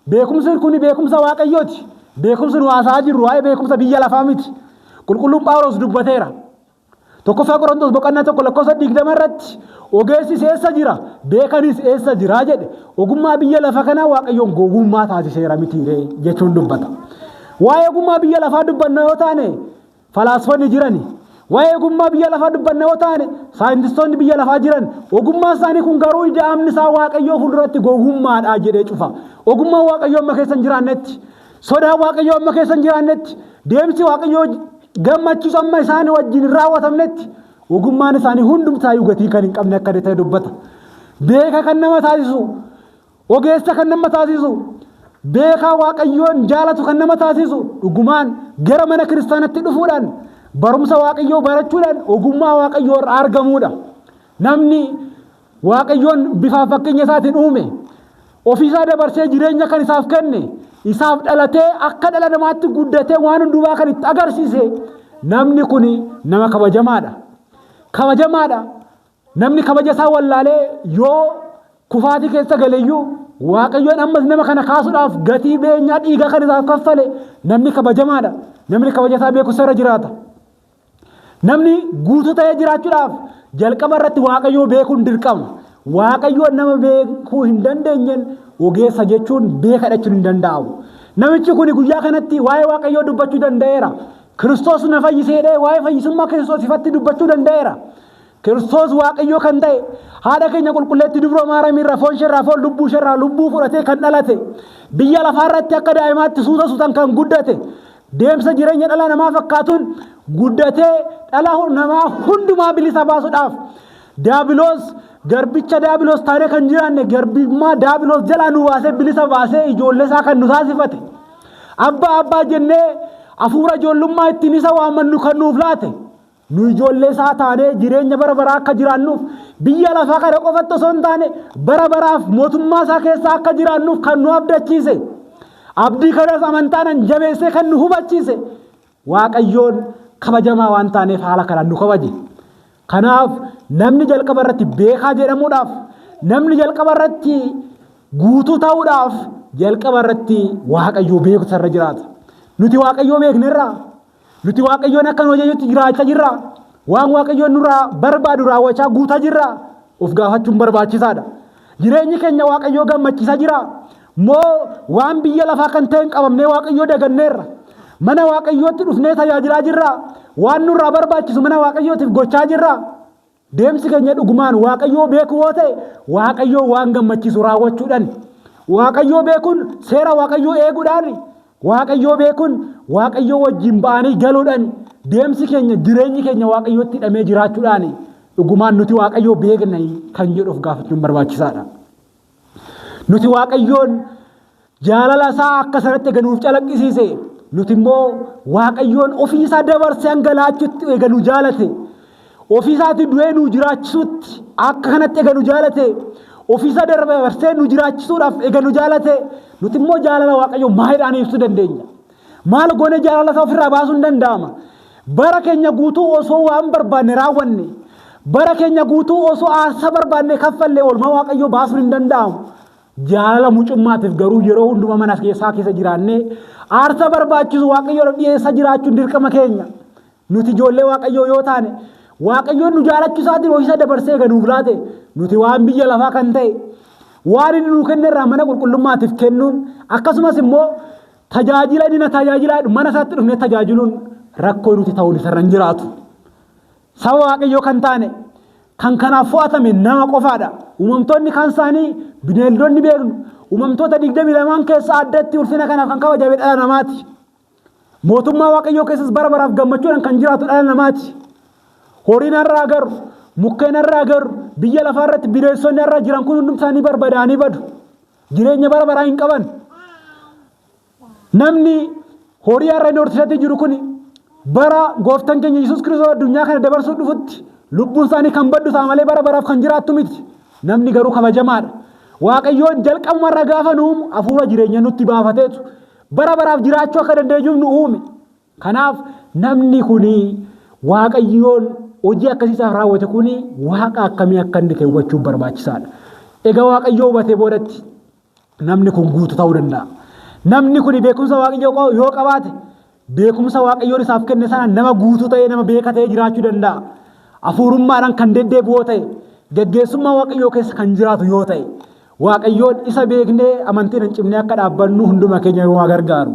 Beekumsi kun beekumsa Waaqayyooti. Beekumsi nu haasaa jirru waa'ee beekumsa biyya lafaa miti. Qulqulluun Phaawulos dubbateera. Tokkoffaa Qorontos boqonnaa 1:20 irratti ogeessis eessa jira? Beekanis eessa jira jedhe. Ogummaa biyya lafa kanaa Waaqayyoon gowwummaa taasiseera mitiiree jechuun dubbata. Waa'ee ogummaa biyya lafaa dubbanna yoo taane falaasfonni jirani. Waa'ee ogummaa biyya lafaa dubbanna yoo taane saayintistoonni biyya lafaa jiran. Ogummaan isaanii kun garuu ida'amni isaa Waaqayyoo fuulduratti gowwummaadha jedhee cufa. Ogummaa Waaqayyoo amma keessa hin jiraannetti, sodaa Waaqayyoo amma keessa hin jiraannetti, deemsi Waaqayyoo gammachiisu amma isaanii wajjin raawwatamnetti ogummaan isaanii hundumtaayyuu gatii kan hin qabne akka ta'e dubbata. Beeka kan nama taasisu, ogeessa kan nama taasisu, beekaa Waaqayyoon jaalatu kan nama taasisu dhugumaan gara mana kiristaanatti dhufuudhaan barumsa Waaqayyoo barachuudhaan ogummaa Waaqayyoo irraa argamuudha. Namni Waaqayyoon bifa fakkeenya isaatiin uume ofiisaa dabarsee jireenya kan isaaf kenne isaaf dhalatee akka dhala namaatti guddatee waan hundumaa kan itti agarsiise namni kun nama kabajamaadha. Kabajamaadha. Namni kabaja isaa wallaalee yoo kufaatii keessa galeeyyuu Waaqayyoon ammas nama kana kaasuudhaaf gatii beenyaa dhiigaa kan isaaf kaffale namni kabajamaadha. Namni kabaja isaa beeku irra jiraata. Namni guutuu ta'ee jiraachuudhaaf jalqaba irratti Waaqayyoo beekuun dirqama. Waaqayyoon nama beekuu hin dandeenyeen ogeessa jechuun beeka jechuun hin danda'amu. Namichi kun guyyaa kanatti waa'ee Waaqayyoo dubbachuu danda'eera. Kiristoos na fayyiseedhee waa'ee fayyisummaa Kiristoos ifatti dubbachuu danda'eera. Kiristoos Waaqayyoo kan ta'e haadha keenya qulqulleetti dubroo Maaramiirraa foon isheerraa foon lubbuu isheerraa lubbuu fudhatee kan dhalate biyya lafaarratti akka daa'imaatti suuta suutan kan guddate deemsa jireenya dhala namaa fakkaatuun guddatee dhala namaa hundumaa bilisa baasuudhaaf Daabiloos garbicha Daabiloos taanee kan jiraanne garbimmaa Daabiloos jalaa nu baasee bilisa baasee ijoollee isaa kan nu taasifate. Abbaa jennee hafuura ijoollummaa ittiin isa waammannu kan nuuf laate. Nu ijoollee isaa taanee jireenya bara baraa akka jiraannuuf biyya lafaa kana qofatti osoo hin taane bara baraaf mootummaa isaa keessa akka jiraannuuf kan nu abdachiise. Abdii kanas amantaan jabeessee kan nu hubachiise. Waaqayyoon kabajamaa waan taaneef haala kanaan nu kabaje. Kanaaf namni jalqaba irratti beekaa jedhamuudhaaf namni jalqaba irratti guutuu ta'uudhaaf jalqaba irratti Waaqayyoo beeku irra jiraata. Nuti Waaqayyoo beeknerraa nuti Waaqayyoon akka nu ajajjutti jiraachaa jirra. Waan Waaqayyoon nurraa barbaadu raawwachaa guutaa jirra. Of gaafachuun barbaachisaadha. Jireenyi keenya Waaqayyoo gammachiisaa jira. Moo waan biyya lafaa kan ta'e hin qabamnee Waaqayyoo daganneerra. Mana Waaqayyootti dhufnee tajaajilaa jirra. Waan nurraa barbaachisu mana Waaqayyootiif gochaa jirra. Deemsi keenya dhugumaan Waaqayyoo beekuu yoo ta'e Waaqayyoo waan gammachiisu raawwachuudhaan Waaqayyoo beekuun seera Waaqayyoo eeguudhaan Waaqayyoo beekuun Waaqayyoo wajjin ba'anii galuudhaan deemsi keenya jireenyi keenya Waaqayyootti hidhamee jiraachuudhaan dhugumaan nuti Waaqayyoo beekna kan jedhuuf gaafachuun barbaachisaadha. Nuti Waaqayyoon jaalala isaa akka sanatti eeganuuf calaqqisiise. Nuti immoo Waaqayyoon ofii isaa dabarsee hangalaachuutti eeganu jaalate. Ofii isaatti du'ee nu jiraachisuutti akka kanatti eeganu jaalate. Ofii isaa dabarsee nu jiraachisuudhaaf eeganu jaalate. Nuti immoo jaalala Waaqayyoo maaliidhaan ibsuu dandeenya? Maal goone jaalala isaa ofirraa baasuu hin danda'ama? Bara keenya guutuu osoo waan barbaanne raawwanne, bara keenya guutuu osoo aarsaa barbaanne kaffallee oolmaa Waaqayyoo baasuun hin danda'amu. Jaalala mucummaatiif garuu yeroo hundumaa mana keessa jiraannee aarsaa barbaachisu Waaqayyoo dhiyeessaa jiraachuun dirqama keenya. Nuti ijoollee Waaqayyoo yoo taane Waaqayyoon nu jaalachiisaatiin ofii dabarsee eeganuuf laate nuti waan biyya lafaa kan ta'e waan inni nu kennerraa mana qulqullummaatiif kennuun akkasumas immoo tajaajila inni tajaajilaa mana isaatti dhufnee tajaajiluun rakkoo nuti ta'uun isarra hin jiraatu. Saba Waaqayyoo kan taane kan kanaaf fo'atame nama qofaadha. Uumamtoonni kan isaanii bineeldonni beeknu uumamtoota 22 keessaa addatti ulfina kanaaf kan kabajame dhala namaati. Mootummaa Waaqayyoo keessas bara baraaf gammachuudhaan kan jiraatu dhala namaati. Horiin irraa agarru, mukkeen irraa agarru, biyya lafaa irratti bineensonni irra jiran kun hundum isaanii barbadaa'anii badu. Jireenya bara baraa hin qaban. Namni horii irra inni horsiisatti jiru kun bara gooftaan keenya Yesuus Kiristoos addunyaa kana dabarsuu dhufutti lubbuun isaanii kan baddu ta'a malee bara baraaf kan jiraattu miti. Namni garuu kabajamaadha. Waaqayyoon jalqabuma irra gaafa nu uumu hafuura jireenya nutti baafateetu bara baraaf jiraachuu akka dandeenyuuf nu uume. Kanaaf namni kuni Waaqayyoon hojii akkasiisaaf raawwate kuni Waaqa akkamii akka inni ta'e hubachuun barbaachisaadha. Egaa Waaqayyoo hubatee boodatti namni kun guutuu ta'uu danda'a. Namni kun beekumsa waaqayyoo yoo qabaate beekumsa waaqayyoon isaaf kenne sana nama guutuu ta'ee nama beekaa ta'ee jiraachuu danda'a. Hafuurummaadhaan kan deddeebi'oo ta'e geggeessummaa waaqayyoo keessa kan jiraatu yoo ta'e waaqayyoon isa beeknee amantiin hin cimnee akka dhaabbannu hunduma keenya yoo gargaaru.